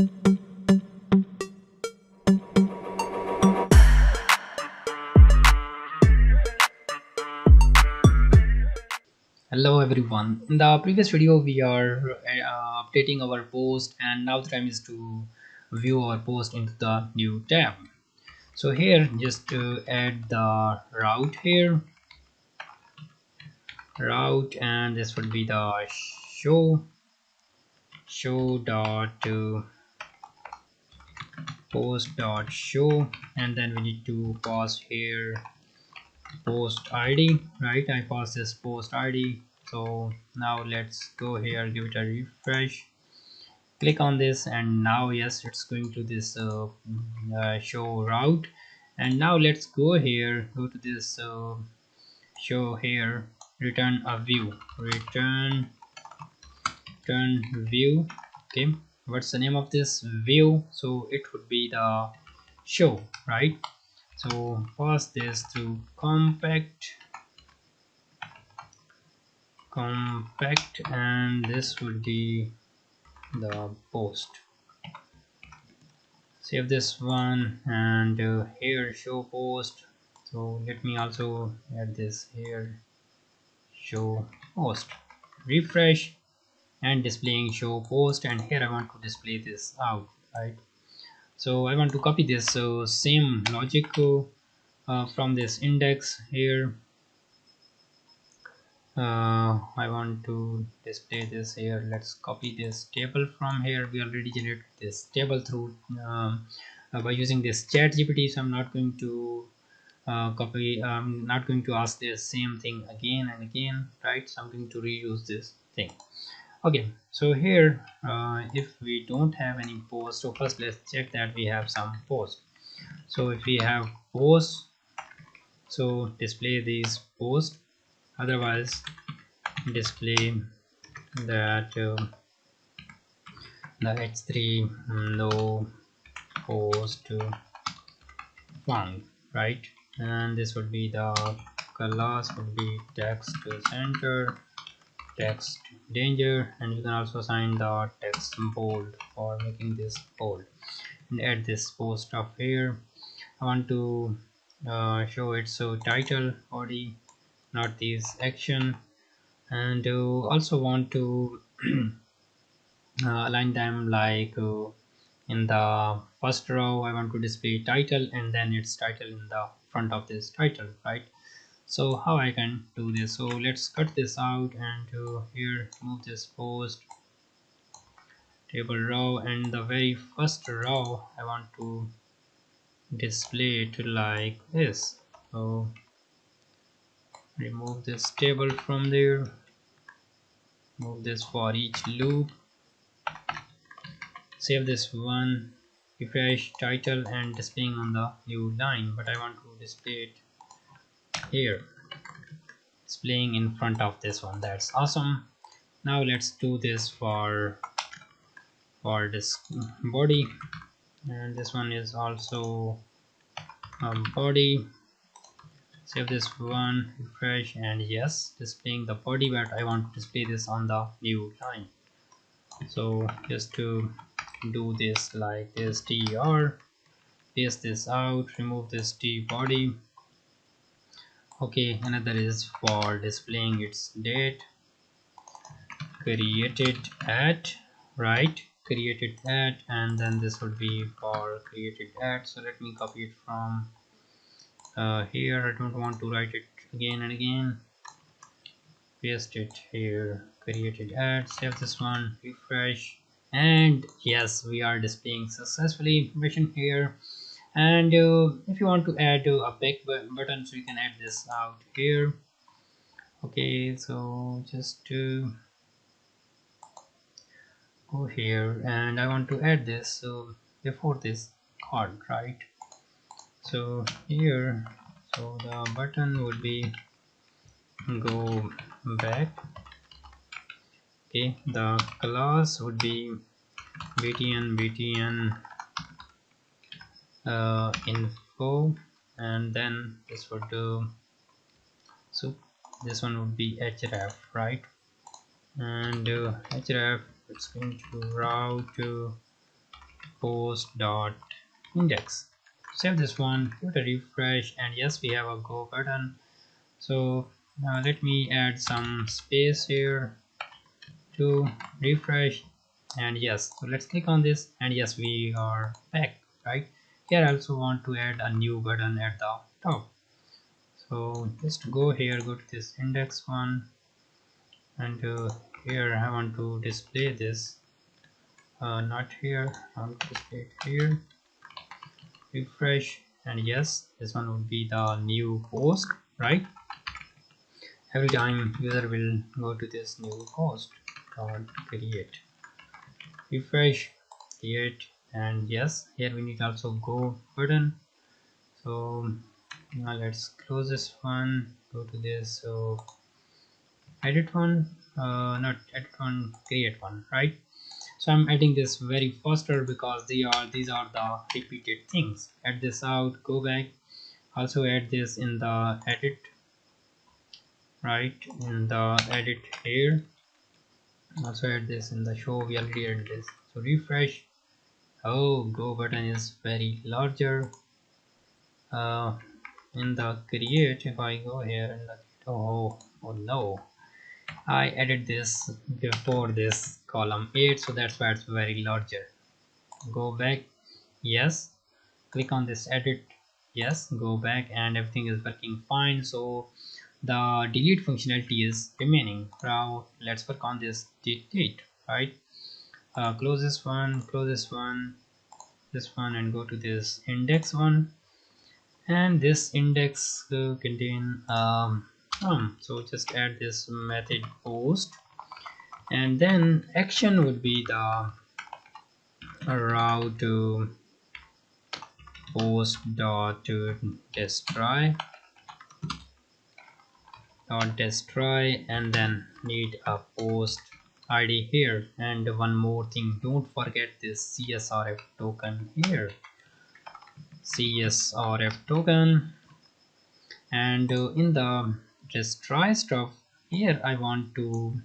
Hello everyone. In the previous video we are updating our post, and now the time is to view our post into the new tab. So here just to add the route, and this would be the show post dot show, and then we need to pass here post id, right? I pass this post id. So now let's go here, give it a refresh, click on this, and now yes, it's going to this show route. And now let's go here, go to this show here, return a view, return view. Okay, what's the name of this view? So it would be the show, right? So pass this through compact, and this would be the post. Save this one, and here show post. So let me also add this here, show post, refresh, and displaying show post. And here I want to display this out, right? So I want to copy this same logic from this index here. I want to display this here. Let's copy this table from here. We already generated this table through by using this ChatGPT, so I'm not going to copy, I'm not going to ask the same thing again and again, right? So I'm going to reuse this thing. Okay, so here if we don't have any post, so first let's check that we have some post. So if we have posts, so display these posts, otherwise display that the h3 no post found, right? And this would be the class would be text center, text danger, and you can also assign the text bold for making this bold, and add this post up here. I want to show it so title body, not these action, and also want to align them like in the first row I want to display title, and then its title in the front of this title, right? So how I can do this? So let's cut this out, and here move this post table row, and the very first row I want to display it like this. So remove this table from there, move this for each loop, save this one, refresh title and displaying on the new line, but I want to display it here, displaying in front of this one. That's awesome. Now let's do this for this body, and this one is also body. Save this one, refresh, and yes, displaying the body, but I want to display this on the new line. So just to do this like this, tr, paste this out, remove this t body. Okay, another is for displaying its date, created at, right? Created at, and then this would be for created at. So let me copy it from here. I don't want to write it again and again. Paste it here, created at, save this one, refresh, and yes, we are displaying successfully information here. And if you want to add a back button, so you can add this out here. Okay, so just to go here, and I want to add this so before this card, right? So here, so the button would be go back. Okay, the class would be btn info, and then this would do, so this one would be href, right? And href, it's going to route to post dot index. Save this one, give it a refresh, and yes, we have a go button. So now let me add some space here to refresh, and yes, so let's click on this, and yes, we are back. Right here I also want to add a new button at the top. So just go here, go to this index one, and here I want to display this, not here, I want to display it here. Refresh, and yes, this one would be the new post. Right, every time user will go to this new post dot create. Refresh, create, and yes, here we need also go button. So now let's close this one, go to this, so edit one, not edit one, create one. Right, so I'm adding this very faster because these are the repeated things. Add this out, go back, also add this in the edit. Right, in the edit here, also add this in the show, we already added this. So refresh. Oh, go button is very larger. In the create, if I go here and oh no, I added this before this column 8, so that's why it's very larger. Go back, yes, click on this edit, yes, go back, and everything is working fine. So the delete functionality is remaining. Now let's work on this delete. Right, close this one, close this one, this one, and go to this index one, and this index contain so just add this method post, and then action would be the route post dot destroy, and then need a post id here. And one more thing, don't forget this csrf token here, csrf token. And in the destroy stuff here, I want to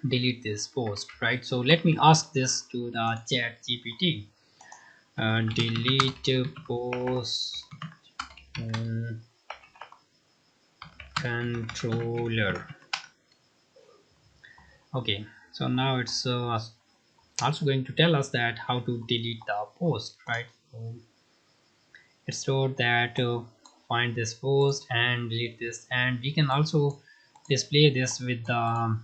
delete this post. Right, so let me ask this to the chat gpt, delete post controller. Okay, so now it's also going to tell us that how to delete the post. Right, so it's told that find this post and delete this, and we can also display this with the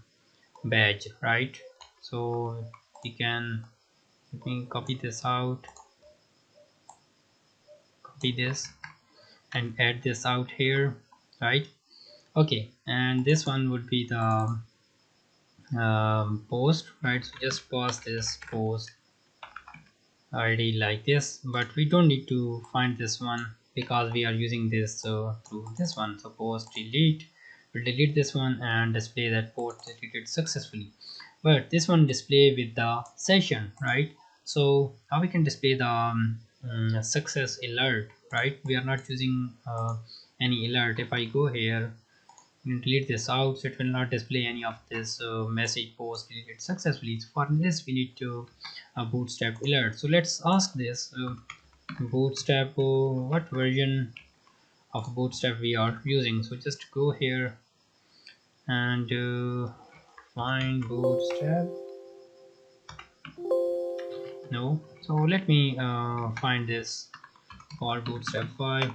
badge. Right, so we can, let me copy this out, copy this, and add this out here. Right, okay, and this one would be the post. Right, so just pass this post id like this, but we don't need to find this one because we are using this through this one. So post delete will delete this one and display that post deleted successfully, but this one display with the session. Right, so how we can display the success alert. Right, we are not using any alert. If I go here and delete this out, so it will not display any of this message post deleted successfully. So for this we need to bootstrap alert. So let's ask this bootstrap what version of bootstrap we are using. So just go here and find bootstrap. No, so let me find this for bootstrap 5.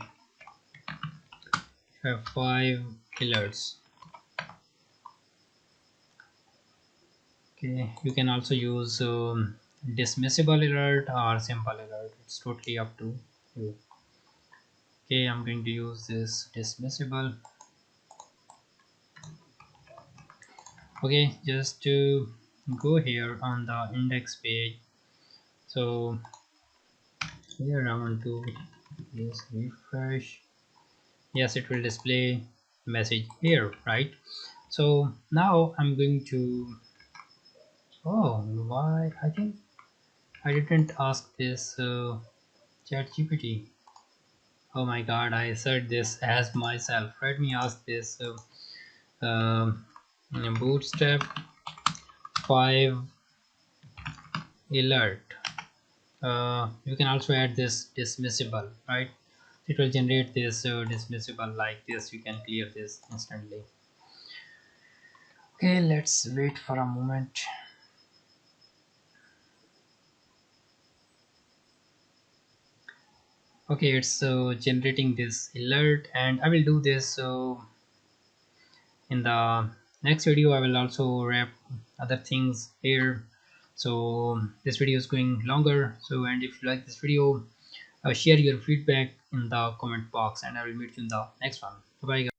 Have 5 alerts. Okay, you can also use dismissible alert or simple alert, it's totally up to you. Okay, I'm going to use this dismissible. Okay, just to go here on the index page, so here I want to just refresh. Yes, it will display message here. Right, so now I'm going to, oh, why, I think I didn't ask this chat gpt. Oh my god, I said this as myself. Let me ask this um, bootstrap 5 alert. You can also add this dismissible, right? It will generate this dismissible like this. You can clear this instantly. Okay, let's wait for a moment. Okay, it's generating this alert, and I will do this. So in the next video I will also wrap other things here. So this video is going longer, so and if you like this video, share your feedback in the comment box, and I will meet you in the next one. Bye bye.